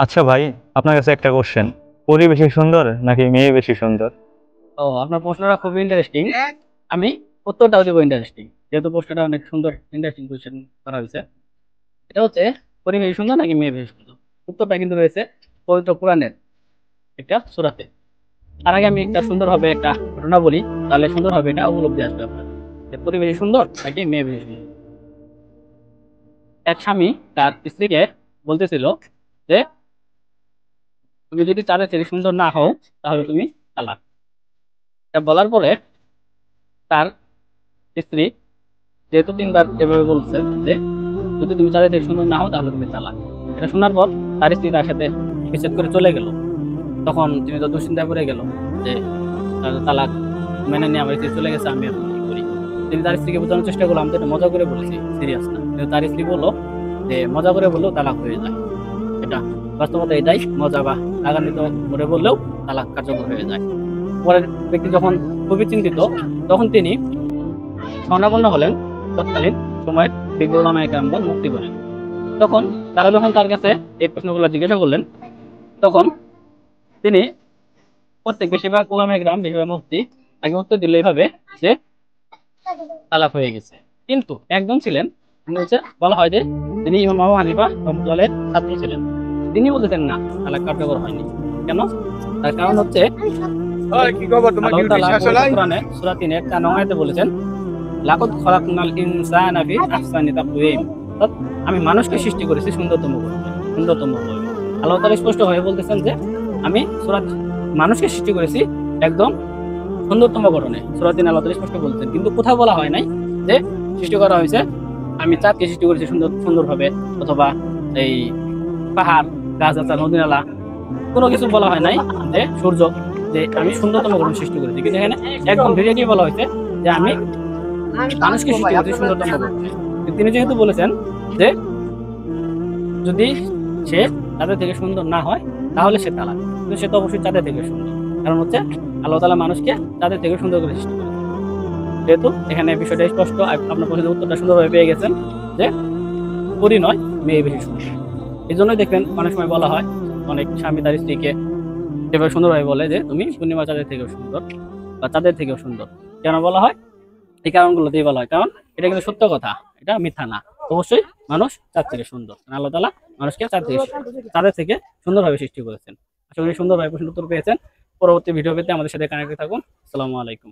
আচ্ছা ভাই, আপনার কাছে একটা কোশ্চেন, পরি বেশি সুন্দর নাকি মেয়ে বেশি সুন্দর? ও, আপনার প্রশ্নটা খুবই ইন্টারেস্টিং। আমি উত্তরটাও দেবো ইন্টারেস্টিং, যেহেতু প্রশ্নটা অনেক সুন্দর, ইন্টারেস্টিং কোয়েশ্চেন করা হয়েছে। এটা হচ্ছে, পরি বেশি সুন্দর নাকি মেয়ে বেশি সুন্দর? উত্তরটা কিন্তু রয়েছে পবিত্র কোরআনের একটা সূরাতে। তার আগে আমি একটা সুন্দরভাবে একটা ঘটনা বলি, তাহলে সুন্দরভাবে এটা উপলব্ধি আসবে আপনার, যে পরি বেশি সুন্দর নাকি মেয়ে বেশি সুন্দর। এক স্বামী তার স্ত্রীকে বলতেছিল যে, তুমি যদি চাঁদের চেয়ে সুন্দর না হও তাহলে তুমি তালাক। এটা বলার পরে তার স্ত্রী, যেহেতু তিনবার এভাবে বলছে যে যদি তুমি চাঁদের থেকে সুন্দর না হও তাহলে তুমি তালাক, এটা শোনার পর তার স্ত্রী তার সাথে বিচ্ছেদ করে চলে গেল। তখন তিনি তো দুশ্চিন্তায় পড়ে গেল যে তালাক মেনে নিয়ে আমার স্ত্রী চলে গেছে, আমি এখন কি করি। তিনি তার স্ত্রীকে বোঝানোর চেষ্টা করলাম, আমি তো এটা মজা করে বলেছি, সিরিয়াস না। কিন্তু তার স্ত্রী বললো যে মজা করে বললেও তালাক হয়ে যায়। এটা বাস্তবতা, এটাই মজা বা রাগান্বিত করে বললেও তালাক কার্যকর হয়ে যায়। পরের ব্যক্তি যখন খুবই চিন্তিত, তখন তিনি স্বর্ণাপন্ন হলেন তৎকালীন সময়ের বিজ্ঞ ওলামায়ে কেরামগণ মুক্তি করেন। তখন তারা যখন তার কাছে এই প্রশ্নগুলো জিজ্ঞাসা করলেন, তখন তিনি বেশিরভাগ ওলামায়ে কেরাম, বেশিরভাগ মুফতি তাকে উত্তর দিল এইভাবে যে তালাক হয়ে গেছে। কিন্তু একজন ছিলেন, তিনি হচ্ছে বলা হয় যে তিনি ইমাম আবু হানিফা রহমতুল্লাহের ছাত্র ছিলেন। তিনি বলতেছেন না, তালাক কার্যকর হয়নি। কেন? তার কারণ হচ্ছে আল্লাহ তাআলা পবিত্র কোরআনে সূরা ৩ এর ৪ নং আয়াতে বলেছেন, লাকাদ খালাকনাল ইনসানা ফি আহসানি তাকওয়িম। অর্থাৎ আমি মানুষকে সৃষ্টি করেছি সুন্দরতম ভাবে, সুন্দরতম ভাবে। আল্লাহ তাআলা স্পষ্ট হয়ে বলতেছেন যে আমি সূরা মানুষকে সৃষ্টি করেছি একদম সুন্দরতম গঠনে। সূরা ৩ আল্লাহ তাআলা স্পষ্ট বলছেন, কিন্তু কোথাও বলা হয় নাই যে সৃষ্টি করা হয়েছে আমি চাঁদকে সৃষ্টি করেছি সুন্দর সুন্দরভাবে, অথবা এই পাহাড়, গাছগাছালা, নদী নালা, কোনো কিছু বলা হয় নাই যে সূর্য, যে আমি সুন্দরতম গঠন সৃষ্টি করেছি। কিন্তু এখানে একদম ডিরেক্টলি বলা হয়েছে যে আমি মানুষকে সৃষ্টি করেছি সুন্দরতম গঠনে। তিনি যেহেতু বলেছেন যে যদি সে তাদের থেকে সুন্দর না হয় তাহলে সে তালাক, কিন্তু সে তো অবশ্যই তাদের থেকে সুন্দর। কারণ হচ্ছে আল্লাহ তাআলা মানুষকে তাদের থেকে সুন্দর করে সৃষ্টি করেছে। যেহেতু এখানে বিষয়টা স্পষ্ট, আপনার প্রশ্নের উত্তরটা সুন্দরভাবে পেয়ে গেছেন যে পরি নয়, মেয়ে বেশি সুন্দর। এই জন্যই দেখবেন অনেক সময় বলা হয়, অনেক স্বামী তার স্ত্রীকে এভাবে সুন্দরভাবে বলে যে তুমি পূর্ণিমা চাঁদের থেকেও সুন্দর বা চাঁদের থেকেও সুন্দর। কেন বলা হয়? এই কারণগুলোতেই বলা হয়, কারণ এটা কিন্তু সত্য কথা, এটা মিথ্যা না। অবশ্যই মানুষ চাঁদ থেকে সুন্দর, আল্লাহ তাআলা মানুষকে চাঁদের থেকে সুন্দরভাবে সৃষ্টি করেছেন। আশা করি সুন্দরভাবে প্রশ্ন উত্তর পেয়েছেন। পরবর্তী ভিডিও পেতে আমাদের সাথে কানেক্টে থাকুন। আসসালামু আলাইকুম।